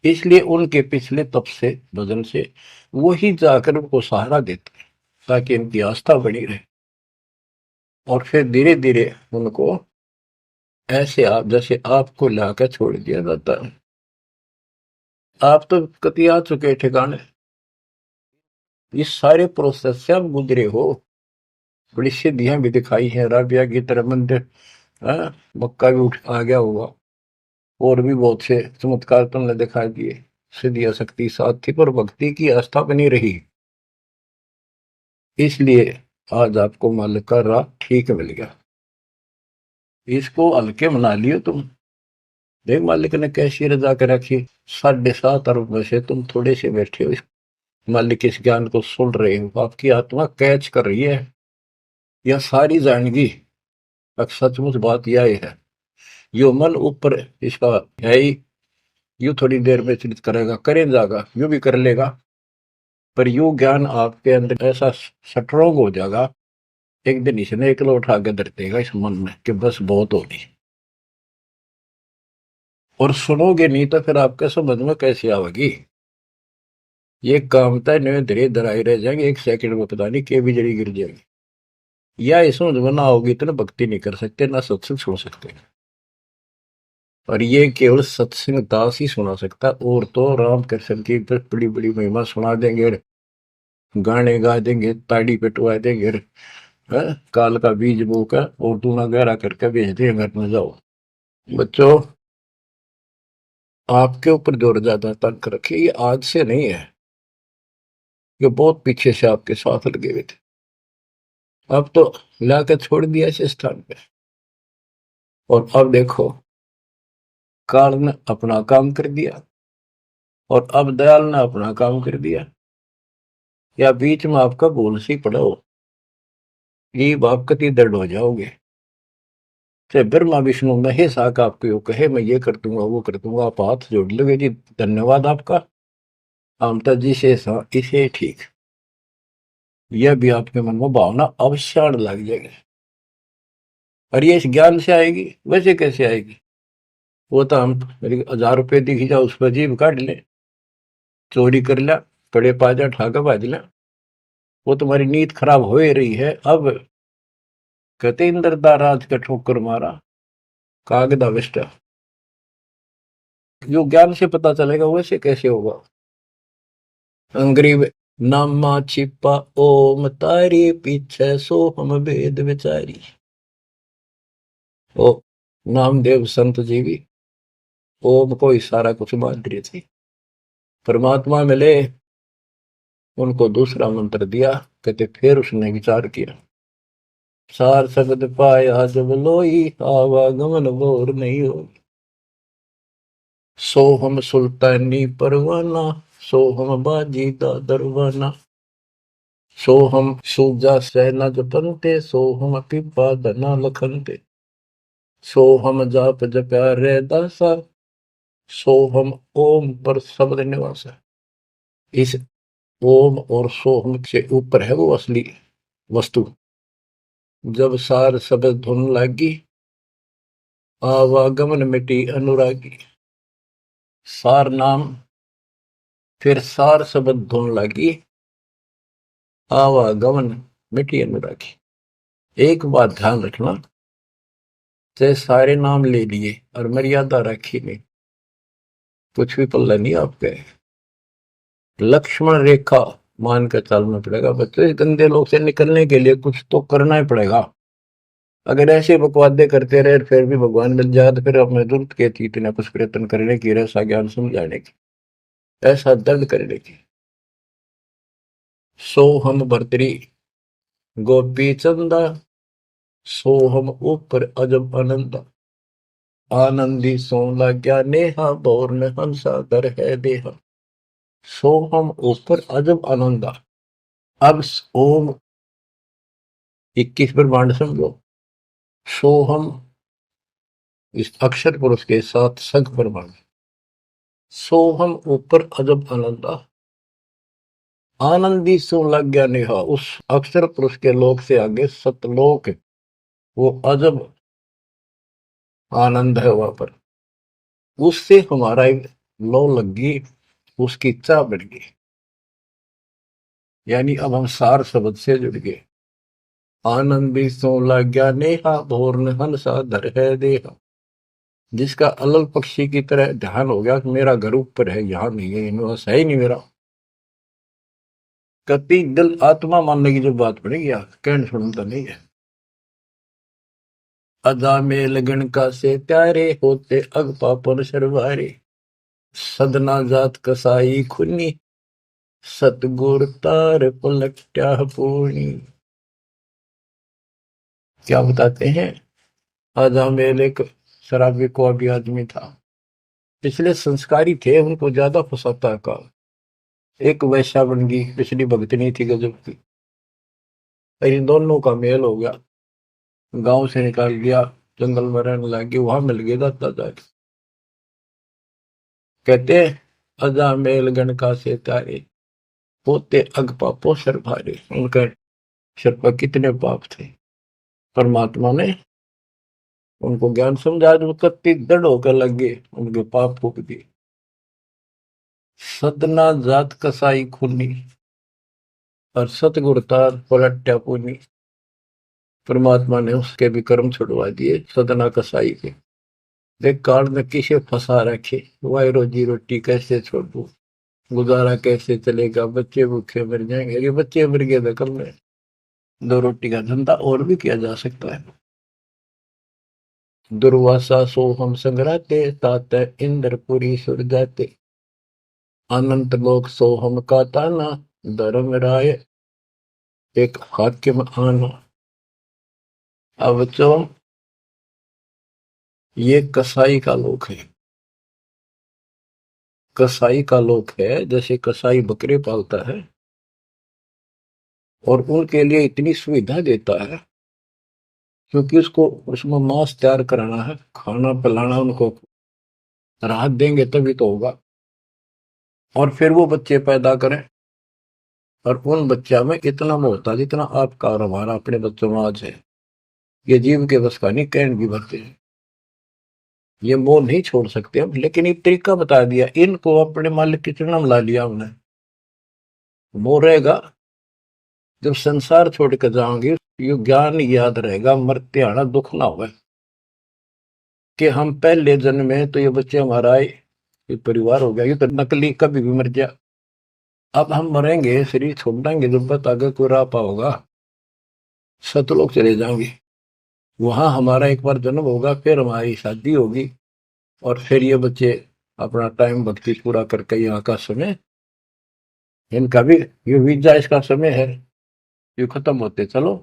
इसलिए उनके पिछले तप से, भजन से वही जाकर उनको सहारा देते हैं ताकि इनकी आस्था बनी रहे। और फिर धीरे धीरे उनको ऐसे आप जैसे आपको लाकर छोड़ दिया जाता है। आप तो कति आ चुके ठिकाने, इस सारे प्रोसेस से आप गुजरे हो। बड़ी सिद्धियां भी दिखाई है, राबिया की तरह मंदिर, मक्का भी उठ आ गया होगा, और भी बहुत से चमत्कार तुमने दिखा दिए। सिद्धि शक्ति साथ थी पर भक्ति की आस्था बनी रही, इसलिए आज आपको मालिक का राह ठीक मिल गया। इसको हल्के मना लियो तुम। देख मालिक ने कैसी रजा कर रखी, 7.5 अरब में से तुम थोड़े से बैठे हो, मालिक इस ज्ञान को सुन रहे हो, आपकी आत्मा कैच कर रही है, यह सारी जाएंगी। अब सचमुच बात यह है, यो मन ऊपर इसका है ही, यू थोड़ी देर में चित करेगा, करे जाएगा, यू भी कर लेगा, पर यू ज्ञान आपके अंदर ऐसा स्ट्रोंग हो जाएगा, एक दिन इसने एकला उठा के धर देगा इस मन में कि बस बहुत होगी। और सुनोगे नहीं तो फिर आपके समझ में कैसे आवेगी। ये कामता नहीं धीरे धराई रह जाएंगे, एक सेकंड में पता नहीं के भी जड़ी गिर जाएगी। या इस समझ में ना होगी तो ना भक्ति नहीं कर सकते, ना सत्संग सुन सकते। और ये केवल सत्संग दास ही सुना सकता, और तो राम कृष्ण की बड़ी बड़ी महिमा सुना देंगे, गाने गा देंगे, ताड़ी पिटवा देंगे, काल का बीज बोकर और दूना गहरा करके भेज देंगे घर में, जाओ। बच्चों, आपके ऊपर जोर ज्यादा तंक रखिए, ये आज से नहीं है, ये बहुत पीछे से आपके साथ लगे हुए थे, अब तो लाकर छोड़ दिया इस स्थान पे। और अब देखो, काल ने अपना काम कर दिया और अब दयाल ने अपना काम कर दिया, या बीच में आपका भूल सी पड़ा हो, ये आप कति दर्द हो जाओगे। चाहे ब्रह्मा विष्णु महेश आका आपको कहे मैं ये कर दूंगा वो कर दूंगा, आप हाथ जोड़ लोगे जी धन्यवाद आपका, आमता जी से इसे ठीक, यह भी आपके मन में भावना अवश्य लग जाएगी। और ये इस ज्ञान से आएगी, वैसे कैसे आएगी, वो तो हम 1000 रुपये दिख जाओ उस पर जीव काट ले, चोरी कर लिया, कड़े पाजा ठाका बाज लिया, वो तुम्हारी नीयत खराब हो ही रही है। अब कहते इंद्रदा राज का ठोकर मारा कागदा विष्टा, जो ज्ञान से पता चलेगा वैसे कैसे होगा। अंग्रेज नामा छिपा ओम तारी पीछे सो हम भेद विचारी। ओ नामदेव संत जी भी ओम को ही सारा कुछ मान रही थी, परमात्मा मिले, उनको दूसरा मंत्र दिया, कहते फिर उसने विचार किया, सार शब्द पाया जब लोई आवागमन बोर नहीं हो, सो हम सुल्तानी परवाना, सो हम बाजी दा दरवाना, सो हम सूजा सेना जपनते, सो हम पिपा धना लखनते, सो हम जाप जप्या रे दासा, सो हम ओम पर शब्द निवासा। इस ओम और सोहम से ऊपर है वो असली वस्तु। जब सार शब्द धुन लागी, आवागमन मिटी अनुरागी, सार नाम फिर सार शब्द धुन लागी, आवागमन मिटी अनुरागी। एक बात ध्यान रखना, चाहे सारे नाम ले लिए और मर्यादा रखी नहीं, कुछ भी पल्ला नहीं आपके, लक्ष्मण रेखा मान कर चलना पड़ेगा। बच्चों, इस गंदे लोग से निकलने के लिए कुछ तो करना ही पड़ेगा। अगर ऐसे बकवादे करते रहे फिर भी भगवान मिल जाए तो फिर हमें जरूरत के थी इतना कुछ प्रयत्न करने की, ऐसा ज्ञान समझाने की, ऐसा दर्द करने की। सो हम भरतरी गोपी चंदा, सो हम ऊपर अजब आनंदा, आनंदी सो लाग्या नेहा, बोर में हंसा दर है देहा, सो हम ऊपर अजब आनंदा। अब ओम 21 ब्रह्मांड समझो, सो हम इस अक्षर पुरुष के साथ संख ब्रह्मांड, सो हम ऊपर अजब आनंदा, आनंदी सो लग गया नेहा, उस अक्षर पुरुष के लोक से आगे सतलोक, वो अजब आनंद है वहां पर, उससे हमारा लो लग गई, उसकी इच्छा बढ़ गई, यानी अब हम सार शब्द से जुड़ गए। आनंदी सो लग गया नेहा, भोर ने हंसा धर है देहा, जिसका अलल पक्षी की तरह ध्यान हो गया कि मेरा घर ऊपर है, यहाँ नहीं है, यूनिवर्स है ही नहीं मेरा। कति दिल आत्मा मानने की जो बात पड़ेगी, कहने सुनता नहीं है। अदा में लगन का से प्यारे होते अग पापन सरवारे, सदना जात कसाई खुनी, सतगुर तार पलट्या पूर्णी। क्या बताते हैं, अजामेल एक शराबी को अभी आदमी था, पिछले संस्कारी थे, उनको ज्यादा फंसाता का। एक वैश्या बन गई, पिछली भगतनी थी गजब की, इन दोनों का मेल हो गया, गांव से निकाल दिया, जंगल में रहने लगी, वहां मिल गया दाता जाके। कहते अजामेल गण का से तारे, पोते अग पापो सर भारे। उनका सर पर कितने पाप थे, परमात्मा ने उनको ज्ञान समझा, जो कत्ती दृढ़ होकर लगे, उनके पाप फूक दिए। सदना जात कसाई खूनी, और सतगुरतार पलट्या पूनी। परमात्मा ने उसके भी कर्म छुड़वा दिए, सदना कसाई के। देख काल में किसे फंसा रखे, वाई रोजी रोटी कैसे छोड़ू, गुजारा कैसे चलेगा, बच्चे भूखे मर जाएंगे। ये बच्चे मर गए तो कल में दो रोटी का धंधा और भी किया जा सकता है। दुर्वासा सो हम संग्राते, तात इंद्रपुरी सुर जाते। अनंत लोक सो हम का ताना, धर्म राय एक हाकिम आना। अब बच्चों, ये कसाई का लोक है, कसाई का लोक है। जैसे कसाई बकरे पालता है और उनके लिए इतनी सुविधा देता है, क्योंकि उसको उसमें मांस तैयार कराना है, खाना पिलाना, उनको राहत देंगे तभी तो होगा। और फिर वो बच्चे पैदा करें, और उन बच्चा में इतना मोह होता जितना आपका और हमारा अपने बच्चों में आज है। ये जीव के बस का नहीं, कहन की भरते हैं, ये मोह नहीं छोड़ सकते हम। लेकिन एक तरीका बता दिया, इनको अपने मालिक की चरणों में ला लिया हमने, मोह रहेगा। जब संसार छोड़ कर जाओगे, ये ज्ञान याद रहेगा, मरते आना दुख ना होगा, कि हम पहले जन्म में तो ये बच्चे हमारा ये परिवार हो गया, ये तो नकली, कभी भी मर जा। अब हम मरेंगे, शरीर छोड़ देंगे, जब बत आगे कोई राह होगा, सतलोक चले जाएंगे, वहां हमारा एक बार जन्म होगा, फिर हमारी शादी होगी, और फिर ये बच्चे अपना टाइम भक्ति पूरा करके यहाँ का समय, इनका भी ये वीजा इसका समय है, ये खत्म होते चलो,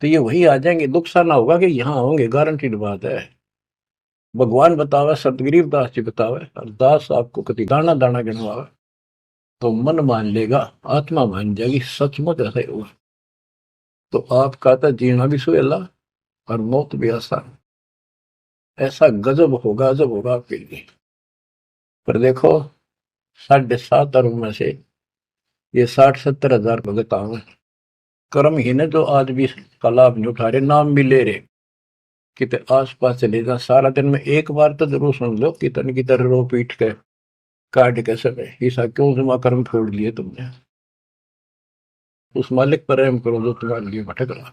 तो ये वही आ जाएंगे। दुख सा ना होगा कि यहाँ होंगे, गारंटीड बात है। भगवान बतावे, सतगरीब दास जी बतावे, और दास आपको कति दाना दाना गिनवावे, तो मन मान लेगा, आत्मा मान जाएगी, सचमुच ऐसा ही होगा। तो आपका तो जीना भी सुहेला और मौत भी आसान। ऐसा गजब होगा, अजब होगा आपके लिए। पर देखो, 7.5 अरब में से ये 60-70 हजार भगत आवे, कर्म ही ने जो आज भी इसका लाभ नहीं उठा रहे, नाम भी ले रहे, कितने आस पास चले जा, सारा दिन में एक बार तो जरूर सुन लो, कितन की तरह रो पीट के काट के समय, ऐसा क्यों जमा कर्म छोड़ लिए तुमने। उस मालिक पर रहम करो जो तुम्हारे लिए भटक रहा।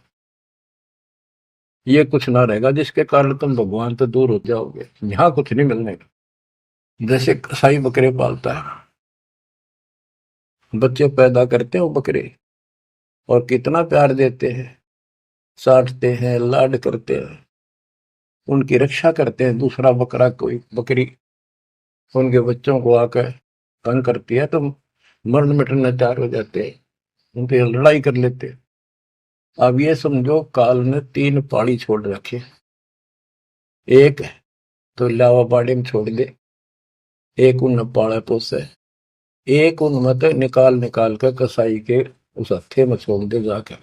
ये कुछ ना रहेगा जिसके कारण तुम भगवान से दूर हो जाओगे, यहाँ कुछ नहीं मिलने का। जैसे कसाई बकरे पालता है, बच्चे पैदा करते हैं वो बकरे, और कितना प्यार देते हैं, साटते हैं, लाड करते हैं, उनकी रक्षा करते हैं। दूसरा बकरा, कोई बकरी उनके बच्चों को आकर तंग करती है तो मरण मिटने तैयार हो जाते हैं, उनसे लड़ाई कर लेते हैं। अब ये समझो, काल ने 3 पाड़ी छोड़ रखे, एक तो लावा पाड़ी में छोड़ दे, एक उन पाड़ा पोसे, एक उन मत निकाल निकाल कर कसाई के उस हत्थे में छोड़ दे, जाकर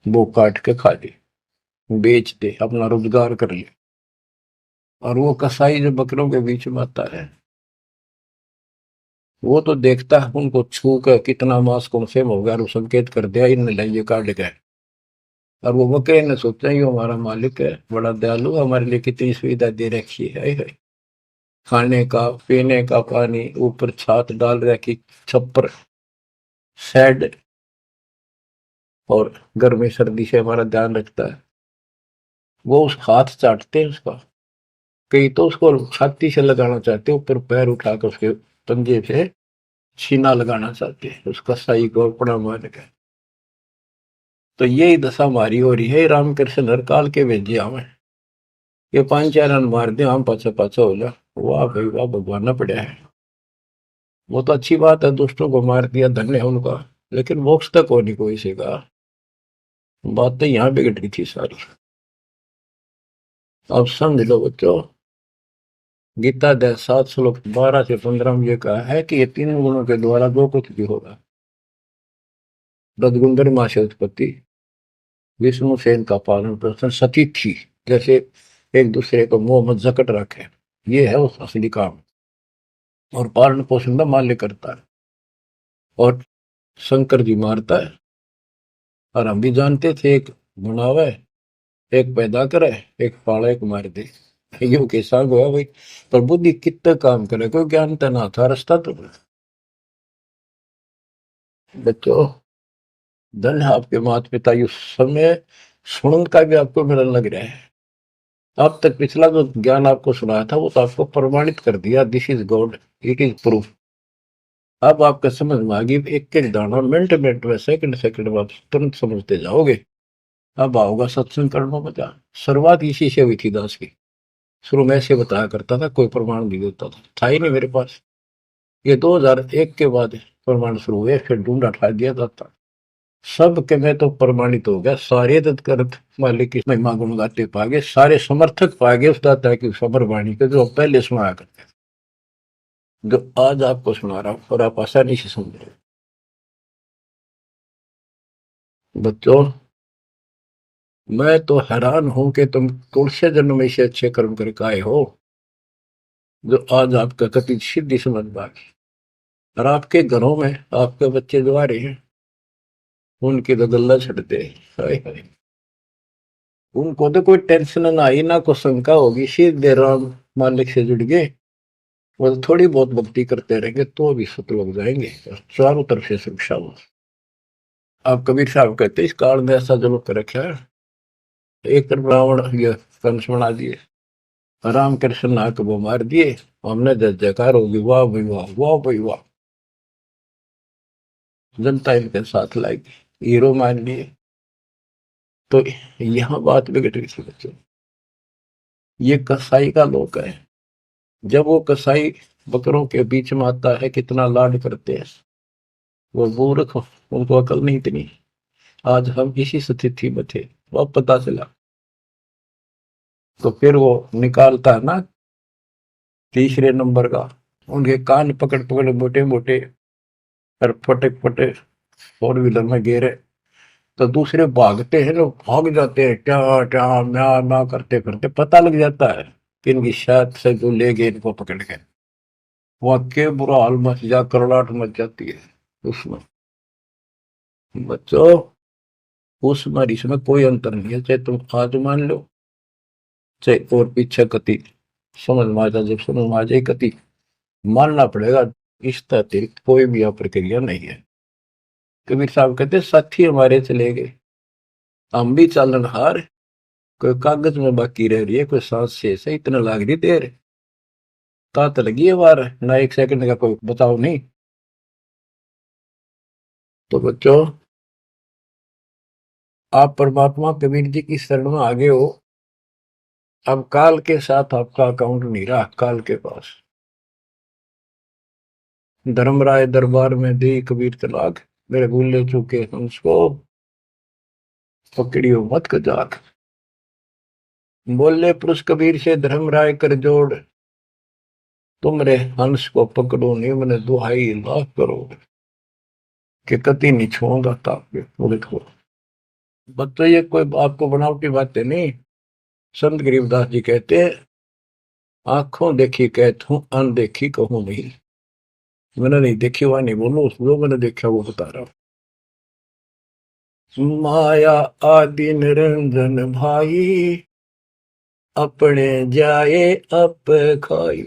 वो काट के खा ले, बेच दे, अपना रोजगार कर ले। और वो कसाई जो बकरों के बीच में आता है, वो तो देखता है उनको छू कर कितना मांस कौन से हो गया, और वो संकेत कर दिया, इन लाइए काट गए। और वो बकरे ने सोचा ये हमारा मालिक है, बड़ा दयालु, हमारे लिए कितनी सुविधा दे रखी है, खाने का, पीने का पानी, ऊपर छात डाल रखी, छप्पर, शेड, और गर्मी सर्दी से हमारा ध्यान रखता है। वो उस हाथ चाटते हैं उसका, कई तो उसको छाती से लगाना चाहते, ऊपर पैर उठाकर उसके पंजे से छीना लगाना चाहते हैं, उसका साई को अपना मान के। तो यही दशा हमारी हो रही है। रामकृष्ण हर काल के भेजे हमें, ये 5-4 रन मार दे, हम पाछा पाछा हो जा, वाह भाई वाह, भगवान ने पड़ा है। वो तो अच्छी बात है, दुष्टों को मार दिया, धन्य है उनका। लेकिन मोक्ष तक हो नहीं कोई से का। बात तो यहाँ बिगड़ रही थी सारी। अब समझ लो बच्चों, गीता अध्याय 7 श्लोक 12 से 15 में ये कहा है कि ये तीन गुणों के द्वारा जो कुछ भी होगा, रजगुंदर माँ से उत्पत्ति, विष्णु सेन का पालन पोषण, सती थी, जैसे एक दूसरे को मोह मत जकट रखे, ये है उस असली काम। और पालन पोषण का माल्य करता है, और शंकर जी मारता है। और हम भी जानते थे, एक बनावे, एक पैदा करे, एक पाले, एक मार दे। यो के साग हुआ भाई। पर बुद्धि कितना काम करे, कोई ज्ञान तो ना था, रास्ता तो बच्चों, धन है आपके माता पिता, इस समय सुनन का भी आपको मिलन लग रहा है। अब तक पिछला जो ज्ञान आपको सुनाया था वो तो आपको प्रमाणित कर दिया, this is God, it is proof. अब आपका समझ में आ गई, एक एक दाना मिनट मिनट में, सेकंड सेकंड में आप तुरंत समझते जाओगे। अब आओगा सत्संग करना मजा। शुरुआत इसी से हुई थी दास की। शुरू में ऐसे बताया करता था, कोई प्रमाण नहीं देता था ही नहीं मेरे पास। ये 2001 के बाद प्रमाण शुरू हुए, फिर ढूंढा ठा दिया जाता। सब के में तो प्रमाणित हो गया, सारे तत्कर्त मालिक की महिमा गुण गाते पागे, सारे समर्थक पागे उस दाता की समर वाणी के, जो पहले सुनाया करते थे, जो आज आपको सुना रहा हूं, और आप आसानी से समझ रहे हो। बच्चों, मैं तो हैरान हूं कि तुम तुलसी जन्म में से अच्छे कर्म करके आए हो, जो आज आपका कति सिद्धि समझ पागे। और आपके घरों में आपके बच्चे जो आ रहे हैं, उनकी तो गल्ला छटते, हाय हाय। उनको तो कोई टेंशन ना आई, ना कोई शंका होगी, सीधे राम मालिक से जुड़ गए। वो तो थोड़ी बहुत भक्ति करते रहेंगे तो भी सत लग जाएंगे, और चारों तरफ से सुरक्षा हो। आप कबीर साहब कहते इस काल में ऐसा जरूर कर रखा है, एक तरफ रावण ये कंस बना दिए, राम कृष्ण नाक वो मार दिए, हमने जय जयकार होगी, वाह भाई वाह, वाह भाई वाह। जनता इनके साथ लाएगी, हीरो मान लिए। तो यहाँ बात बिगड़ रही थी बच्चों। ये कसाई का लोक है। जब वो कसाई बकरों के बीच में आता है, कितना लाड करते हैं। वो मूर्ख, उनको अकल नहीं इतनी। आज हम इसी स्थिति में थे, वो अब पता चला। तो फिर वो निकालता है ना तीसरे नंबर का, उनके कान पकड़ पकड़ मोटे मोटे, और फटक फटे फोर व्हीलर में गिरे। तो दूसरे भागते हैं, लोग भाग जाते हैं, क्या क्या म्या म्या करते करते, पता लग जाता है कि इनकी शायद से जो ले गए इनको पकड़ के। वहां के बुरा हाल मच जा, करलाट मच जाती है उसमें। बच्चों, उसमें और इसमें कोई अंतर नहीं है, चाहे तुम आज मान लो, चाहे और पीछे कति समझ में आ जाए, जब समझ में आ जाए कति मानना पड़ेगा। इस अतिरिक्त कोई भी प्रक्रिया नहीं है। कबीर साहब कहते साथी हमारे चले गए, हम भी चालन हार, कोई कागज में बाकी रह रही है, कोई सांस शेष है, इतना लाग रही देर, तात लगी है बार ना, एक सेकंड का कोई बचाव नहीं। तो बच्चों, आप परमात्मा कबीर जी की शरण में आगे हो। अब काल के साथ आपका अकाउंट नहीं रहा, काल के पास। धर्मराय दरबार में दी कबीर तलाक, मेरे भूले चूके हंस को पकड़ियो मत कजाक। बोले पुरुष कबीर से धर्मराय कर जोड़, तुमरे हंस को पकड़ो नहीं, मैंने दुहाई लाख करोड़, कि कति नहीं छोड़ूंगा ताके पूरे को। बच्चों, ये कोई आपको बनावटी बातें नहीं। संत गरीबदास जी कहते हैं, आंखों देखी कहता हूं, अनदेखी कहूं नहीं। मैंने नहीं देखी हुआ नहीं बोलो, जो मैंने देखा वो बता रहा हूं। माया आदि निरंजन भाई, अपने जाए अप खाई।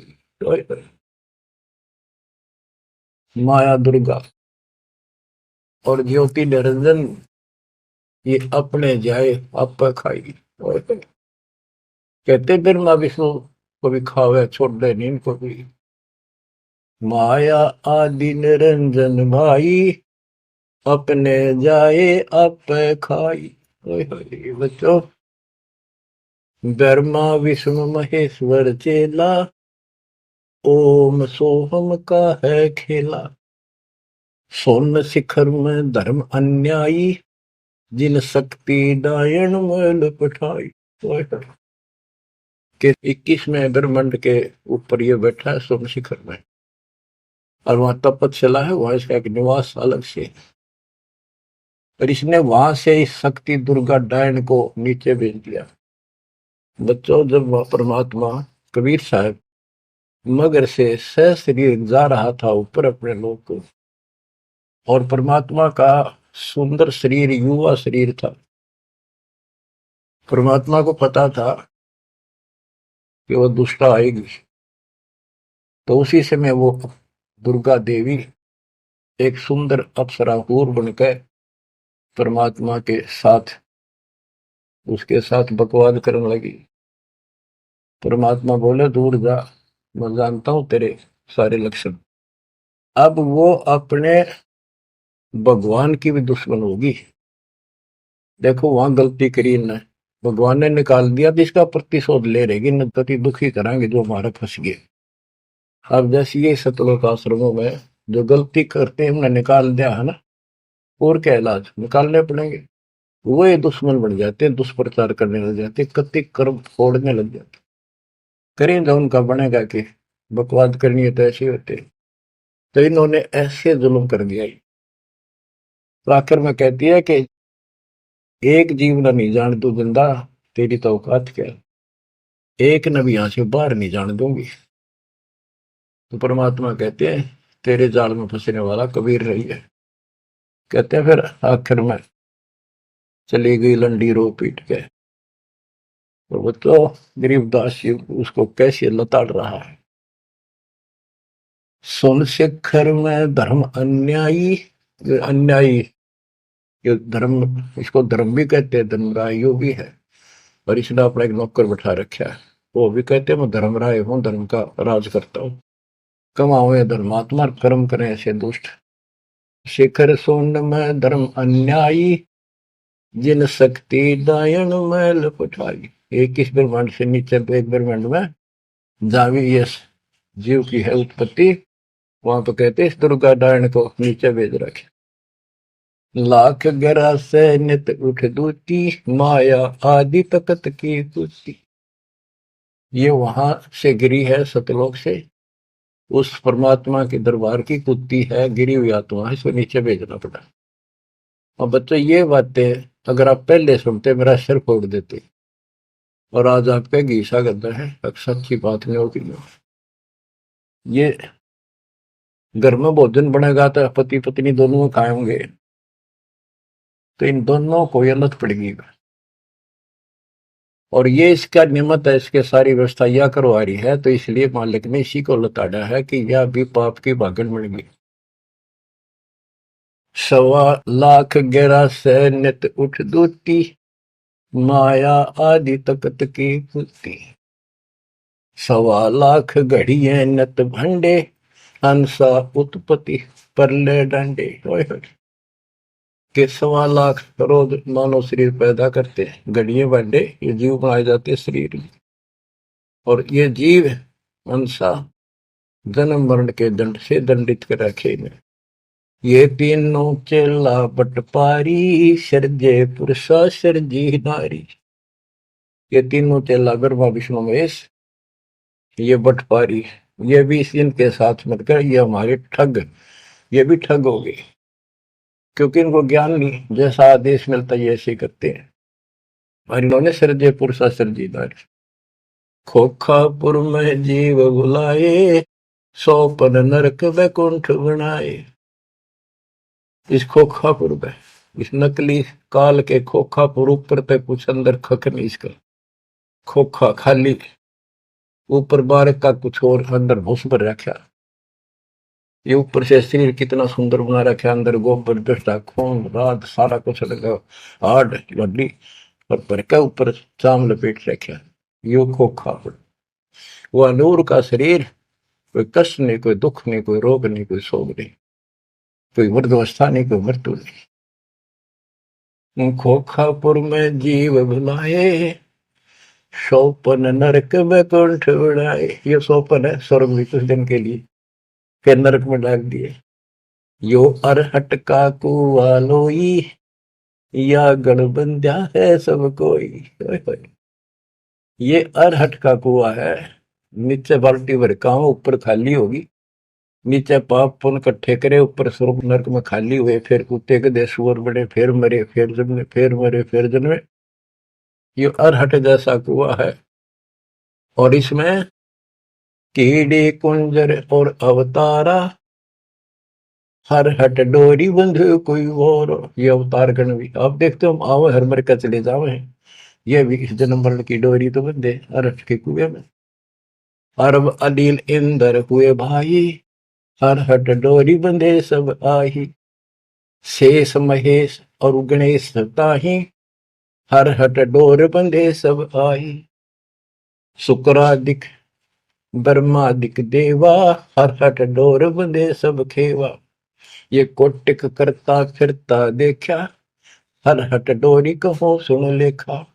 माया दुर्गा और ज्योति निरंजन, ये अपने जाए अप खाई। कहते ब्रह्मा विष्णु को भी खावे, छोड़ दे नहीं इनको भी। माया आदि निरंजन भाई, अपने जाए अप खाई। बच्चों, ब्रह्मा विष्णु महेश्वर चेला, ओम सोहम का है खेला, सोन शिखर में धर्म अन्यायी, जिन शक्ति डायन मैल पठाई। तो कि 21वें ब्रह्मांड के ऊपर ये बैठा है सोन शिखर में, और वहां तपस्या है, वहां इसका एक निवास अलग से। और इसने वहां से इस शक्ति दुर्गा डायन को नीचे भेज दिया। बच्चों, जब वह परमात्मा कबीर साहब मगर से सशरीर जा रहा था ऊपर अपने लोक को, और परमात्मा का सुंदर शरीर युवा शरीर था, परमात्मा को पता था कि वह दुष्टा आएगी, तो उसी समय वो दुर्गा देवी एक सुंदर अप्सरा हूर बनकर परमात्मा के साथ उसके साथ बकवाद करने लगी। परमात्मा बोले दूर जा, मैं जानता हूं तेरे सारे लक्षण। अब वो अपने भगवान की भी दुश्मन होगी। देखो वहां गलती करी ने, भगवान ने निकाल दिया तो इसका प्रतिशोध ले रहेगी, न तो दुखी कराएंगे जो हमारे फंस गए। अब जैसे ये सतलोक आश्रमों में जो गलती करते हैं उन्हें निकाल दिया है ना, और क्या इलाज निकालने पड़ेंगे। वो ये दुश्मन बन जाते हैं, दुष्प्रचार करने लग जाते हैं, कति कर्म फोड़ने लग जाते। करें तो उनका बनेगा कि बकवाद करनी है तो ऐसे होते। तो इन्होंने ऐसे जुल्म कर दिया। तो आखिर में कहती है कि एक जीव न नहीं जान तू जिंदा, तेरी तो औकात क्या, एक न भी यहां से बाहर नहीं जाने दूंगी। तो परमात्मा कहते हैं तेरे जाल में फंसने वाला कबीर रही है। कहते हैं फिर आखिर में चली गई लंडी रो पीट के। तो वो तो गरीबदास जी उसको कैसे लताड़ रहा है। सुन शिखर में धर्म अन्यायी, अन्यायी ये धर्म, इसको धर्म भी कहते हैं, धर्मरायो भी है। और इसने अपना एक नौकर बैठा रखा है, वो भी कहते हैं मैं धर्मराय हूं, धर्म का राज करता हूं। कमाओ ये धर्मात्मा, कर्म करें ऐसे दुष्ट। शिखर सोन में धर्म अन्यायी, जिन शक्ति दायन मैल पठाई। एक इस ब्रह्मांड से नीचे एक ब्रह्मांड में जहां भी ये जीव की है उत्पत्ति, वहां पर कहते इस दुर्गा डायन को नीचे भेज रखे। लाख गरा से नित उठ दूती, माया आदि तकत की कुती। ये वहां से गिरी है सतलोक से, उस परमात्मा के दरबार की कुत्ती है, गिरी हुई आत्मा, इसको नीचे भेजना पड़ा। और बच्चों ये बातें अगर आप पहले सुनते मेरा सिर फोड़ देते, और आज आपका घीसा करता है अक्सर अच्छी बात नहीं होगी। ये घर में भोजन बनेगा तो पति पत्नी दोनों खाएंगे, तो इन दोनों को ये लत पड़ेगी। और ये इसका निमित्त है, इसके सारी व्यवस्था यह करवा रही है, तो इसलिए मालिक ने इसी को लताड़ा है कि यह भी पाप की भागन बन गई। 1.25 लाख गहरा से नित उठ दूती, माया आदि तकत की पुती। 1.25 लाख घड़िए नत भंडे, हंसा उत्पत्ति परले डंडे। के 1.25 लाख रोज मानव शरीर पैदा करते हैं, घड़िए भांडे ये जीव बनाए जाते शरीर। और ये जीव हंसा जन्म मरण के दंड से दंडित कर रखे ने। ये तीनों चेला बटपारी, सर्जे पुरुषा सर्जी नारी। ये तीनों चेला ब्रह्मा विष्णु महेश, ये बटपारी, ये भी इनके साथ मिलकर ये हमारे ठग, ये भी ठग हो गए, क्योंकि इनको ज्ञान नहीं, जैसा आदेश मिलता है ऐसे करते हैं। और इन्होंने सर्जे पुरुषा सर्जी नारी। खोखापुर में जीव बुलाए, 100 पद नरक वैकुंठ बनाए। इस खोखापुर में, इस नकली काल के खोखापुर ऊपर तक कुछ अंदर खक नहीं, इसका खोखा खाली, ऊपर बार का कुछ और अंदर भूस भर रखा। ये ऊपर से शरीर कितना सुंदर बना रखा, अंदर गोबर दस्ता खून रात सारा कुछ लगा, हाड हड्डी और भर का ऊपर चाम लपेट रखा। यो खोखापुर, वह नूर का शरीर, कोई कष्ट नहीं, कोई दुख नहीं, कोई रोग नहीं, कोई शोक नहीं, कोई वृद्धावस्था नहीं, कोई मृत्यु नहीं। खोखापुर में जीव बुलाए, सोपन नरक बैकुंठ बनाए, ये सोपन है स्वर्ग भी कुछ दिन के लिए, फिर नरक में डाल दिए। यो अरहट का कुआ लोई, या गण बंध्या है सब कोई। ओए होए। ये अरहट का कुआ है, नीचे बाल्टी भर काम, ऊपर खाली होगी। नीचे पाप पुण्य इकट्ठे करे, ऊपर स्वर्ग नरक में खाली हुए, फिर कुत्ते के देश सुअर बने, फिर मरे, फिर जन्मे, फिर मरे, फिर जन्मे। ये अरहट जैसा कुआ है। और इसमें कीड़े कुंजर और अवतारा, हर हट डोरी बंधु कोई और। ये अवतार गण भी आप देखते हो, हम आओ हर मर का चले जावे, ये भी इस जन्म मरण की डोरी तो बंधे अरहट के कुएं में। अरब अनिल इंद्र हुए भाई, हर हट डोरी बंधे सब आही। शेष महेश और गणेश ताही, हर हट डोर बंधे सब आई। शुक्रादिक ब्रह्मादिक देवा, हर हट डोर बंधे सब खेवा। ये कोटिक करता फिरता देखा, हर हट डोरी कहो सुन लेखा।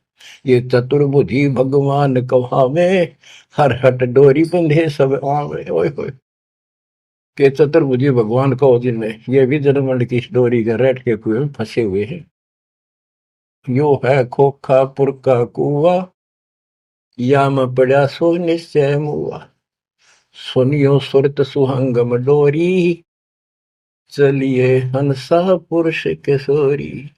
ये चतुर्भुजी भगवान कहावे, हर हट डोरी बंधे सब आवे। ओए होए। के चतुर्भुजी भगवान कहो जिनमें, ये भी जन्म की डोरी के रेट के कुएं में फंसे हुए हैं। यो है खोखापुर का कुआ, या में पड़ा सो निश्चय मुआ। सुनियो सुरत सुहंगम डोरी, चलिए हंसा पुरुष किशोरी।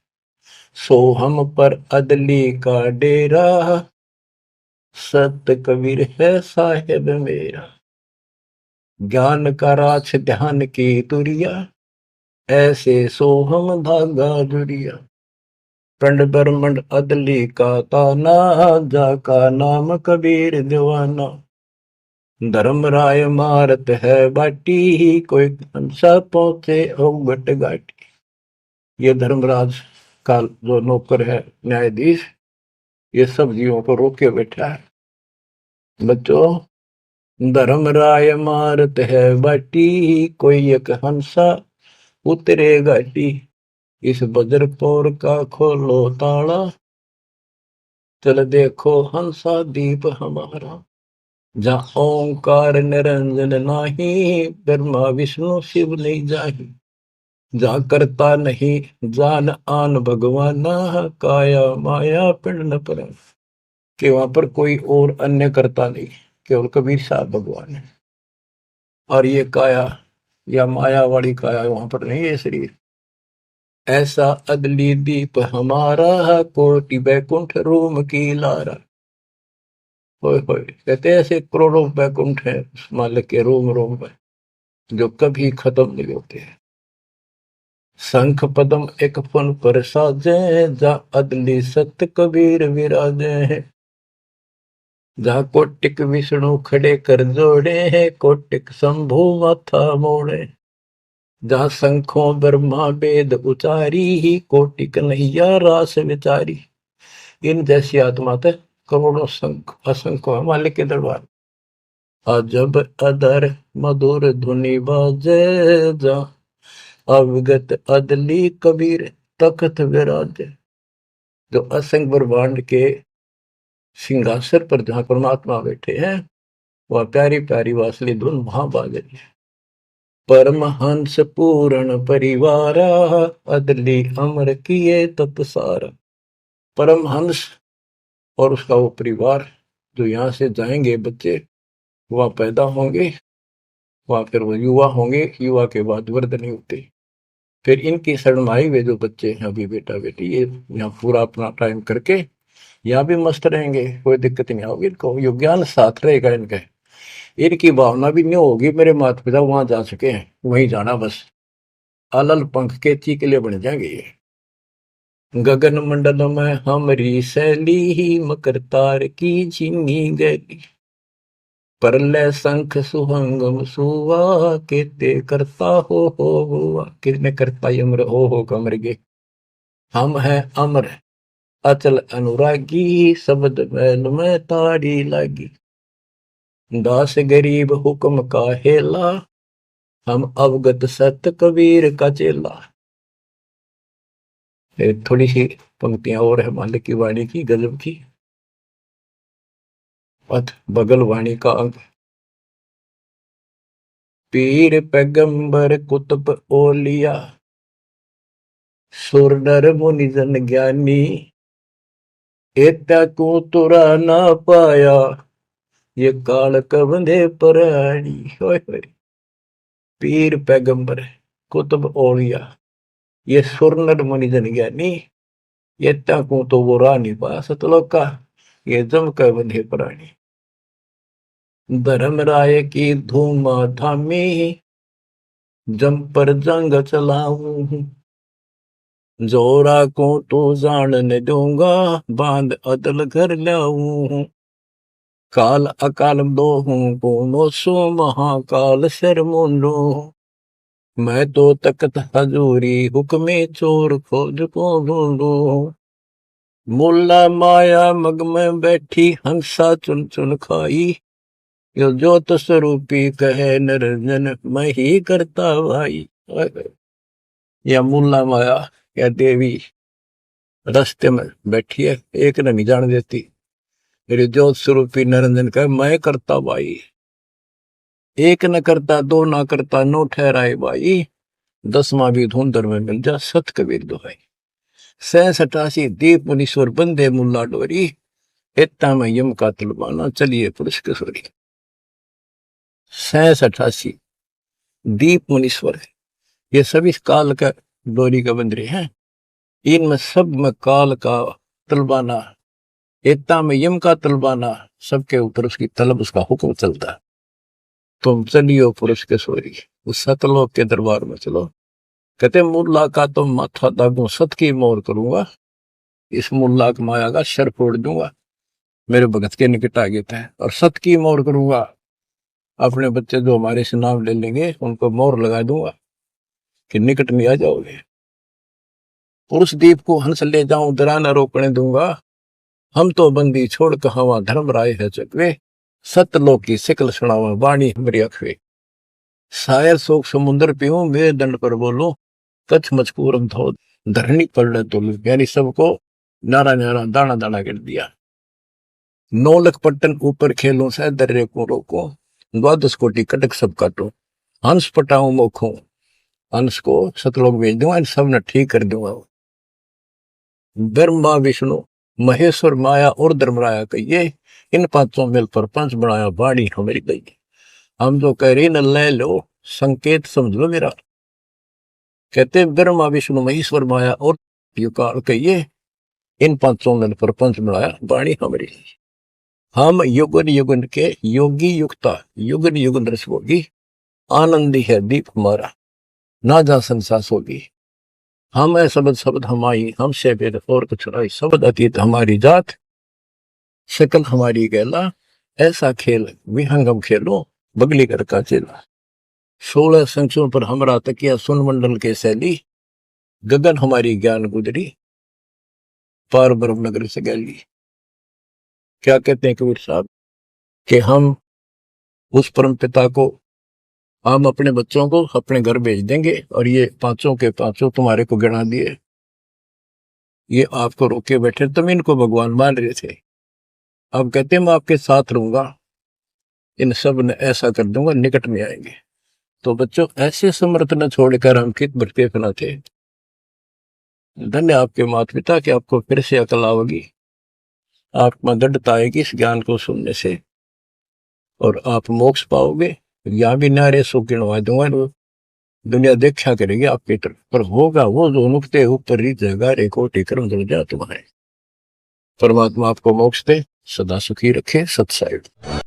सो हम पर अदली का डेरा, सत कबीर है साहेब मेरा। ज्ञान का राछ ध्यान की तुरिया, ऐसे सो हम धागा जुरिया। पिंड ब्रह्मंड अदली का ताना, जाका नाम कबीर दीवाना। धर्म राय मारत है बाटी, कोई हंसा पहुंचे अवगट घाटी। ये धर्मराज का जो नौकर है न्यायाधीश, ये सब जीवों को रोके बैठा है। बच्चों, धर्म राय मारत है बाटी, कोई एक हंसा उतरे घाटी। इस बजरपुर का खोलो ताला, चल देखो हंसा दीप हमारा। जहाँ ओंकार निरंजन नाही, ब्रह्मा विष्णु शिव नहीं जाही। जा करता नहीं जान आन भगवाना, काया माया पिंड न पर। कि वहां पर कोई और अन्य करता नहीं, केवल कबीर साहब भगवान है। और ये काया या माया वाली काया वहां पर नहीं है शरीर। ऐसा अदली दीप हमारा, कोटि बैकुंठ रूम की लारा। होए होए। कहते हैं ऐसे करोड़ों बैकुंठ है उस मालिक के रोम रोम में, जो कभी खत्म नहीं होते हैं। शंख पदम एक फन पर साजे, जा अदली सत्य कबीर विराजे हैं। जहाँ कोटिक विष्णु खड़े कर जोड़े हैं, कोटिक शंभु माथा मोड़े। जहाँ शंखों ब्रह्मा वेद उचारी, ही कोटिक नैया रास विचारी। इन जैसी आत्मा तक करोड़ों शंख असंख्य मालिक के दरबार। अजब अदर मधुर धुनि बाजे, जा अवगत अदली कबीर तख्त विराजे। जो असंख्य ब्रह्मांड के सिंहासन पर जहां परमात्मा बैठे हैं, वह प्यारी प्यारी वासली धुन वहां बाज रही है। परमहंस पूर्ण परिवारा, अदली अमर किए तपसारा। परमहंस और उसका वो परिवार, जो यहाँ से जाएंगे बच्चे, वह पैदा होंगे, वह फिर वो युवा होंगे, युवा के बाद वृद्ध नहीं होते। फिर इनकी शरण आए हुए जो बच्चे हैं अभी बेटा बेटी, ये यहाँ पूरा अपना टाइम करके यहाँ भी मस्त रहेंगे, कोई दिक्कत नहीं होगी इनको, यो ज्ञान साथ रहेगा इनका। इनकी भावना भी नहीं होगी मेरे माता पिता वहां जा चुके हैं, वहीं जाना बस। अलल पंख के चीकले बन जाएंगे ये। गगन मंडल में हमरी शैली, ही मकर तार की चीनी गैली। परलय शंख सुहंगम सुवा, केते करता हो हुआ। किसने करता अमर हो कमर गे। हम हैं अमर अचल अनुरागी, शब्द मैल में ताड़ी लागी। दास गरीब हुक्म का हेला, हम अवगत सत कबीर का चेला। थोड़ी सी पंक्तियां और है मालिक की वाणी की गजब की। पथ बगल वाणी का अंग। पीर पैगंबर कुतुब ओलिया, सुर नर मुनि जन ज्ञानी, एता को तुरा ना पाया, ये काल कबंधे पराणी। पीर पैगंबर कुतुब ओलिया, ये सुर नर मुनि जन ज्ञानी, एता को तो वो रानी पा सतलोक का, ये जम का बंधे पराणी। धर्मराय की धूम थामी, जम पर जंग चलाऊं, जोरा को तो जानने दूंगा, बांध अदल घर लाऊं। काल अकाल दो हूं कोनो सो, महाकाल शर मुंडो, मैं तो तकत हजूरी हुक्मे चोर खोज को ढूंढो। मुल्ला माया मग में बैठी, हंसा चुन चुन खाई, यो ज्योत स्वरूपी कहे निरंजन, मैं ही करता भाई। या मुल्ला माया या देवी रास्ते में बैठी है, एक ने नहीं जान देती, मेरे ज्योत स्वरूपी निरंजन कहे मैं करता भाई। एक न करता दो ना करता नो ठहराए भाई, 10वां भी धुंधर में मिल जा सत कबीर दुहाई। 87 दीप मुनीश्वर बंदे मुल्ला डोरी, इतना में यम का तलबाना चलिए पुरुष किशोरी। 87 दीप मुनीश्वर है, ये सभी काल का डोरी का बंदरे हैं, इनमें सब में काल का तलबाना, इतना में यम का तलबाना, सबके ऊपर उसकी तलब उसका हुक्म चलता है। तुम चलियो पुरुष किशोरी, उस सतलोक के दरबार में चलो। कहते मुल्ला का तो माथा दागू सत की मोर करूंगा, इस मुल्ला की माया का शर फोड़ दूंगा, मेरे भगत के निकट आ गए थे, और सत की मोर करूंगा, अपने बच्चे जो हमारे से नाम ले लेंगे उनको मोर लगा दूंगा कि निकट में आ जाओगे। पुरुष दीप को हंस ले जाऊं, दरा न रोकने दूंगा, हम तो बंदी छोड़ कहावा धर्म राय है चकवे, सतलोक की सिकल सुनावा वाणी हमारी अखवे। शायर शोक समुद्र पीऊं, मेरे दंड पर बोलो, कच्छ मचकूरम धो धरनी पड़ने तो, यानी सबको नारा नारा दाना दाना कर दिया। 9 लख पट्टन ऊपर खेलों से दर्रे को रोको, 12 कोटि कटक सब काटो, हंस पटाऊं मोखों, हंस को सतलोक भेज दूंगा, इन सब ने ठीक कर दूंगा। ब्रह्मा विष्णु महेश्वर माया और धर्मराया कहिए, इन पांचों मिल पर पंच बनाया वाणी हमारी गई। हम जो कह रही न ले लो, संकेत समझ लो मेरा। कहते ब्रह्मा विष्णु महेश्वर माया और युकाल कहिए, इन पांचों मिल पर पंच बनाया वाणी हमारी। हम युगन युगन के योगी युक्ता, युगन युगन रस होगी, आनंदी है दीप हमारा, ना जा संसास होगी। हम है शब्द शब्द हमारी, हमसे भेद और कुछ नहीं, शब्द अतीत हमारी जात, शकल हमारी गैला, ऐसा खेल विहंगम खेलो, बगली कर का चेला। 16 संख्यों पर हमरा तकिया सुन मंडल के शैली, गगन हमारी ज्ञान गुजरी, पार ब्रह्म नगर से गैली। क्या कहते हैं कबीर साहब कि हम उस परम पिता को, हम अपने बच्चों को अपने घर भेज देंगे, और ये पांचों के पांचों तुम्हारे को गिना दिए, ये आपको रोके बैठे, तुम इनको भगवान मान रहे थे, अब कहते मैं आपके साथ रहूंगा, इन सब ने ऐसा कर दूंगा, निकट में आएंगे। तो बच्चों ऐसे समर्थ न छोड़कर हम कित भटके फिना थे। धन्य आपके माता पिता कि आपको फिर से अकल आओगी, आपको दृढ़ता आएगी इस ज्ञान को सुनने से, और आप मोक्ष पाओगे। यहाँ भी नारे सो गिनवा दूंगा, दुनिया देखा करेगी आपकी तरफ, पर होगा वो जो नुकते ऊपर रीत जगह रे कोटि कर्म जल जा तुम्हारे। परमात्मा आपको मोक्ष दे, सदा सुखी रखे। सत्साई।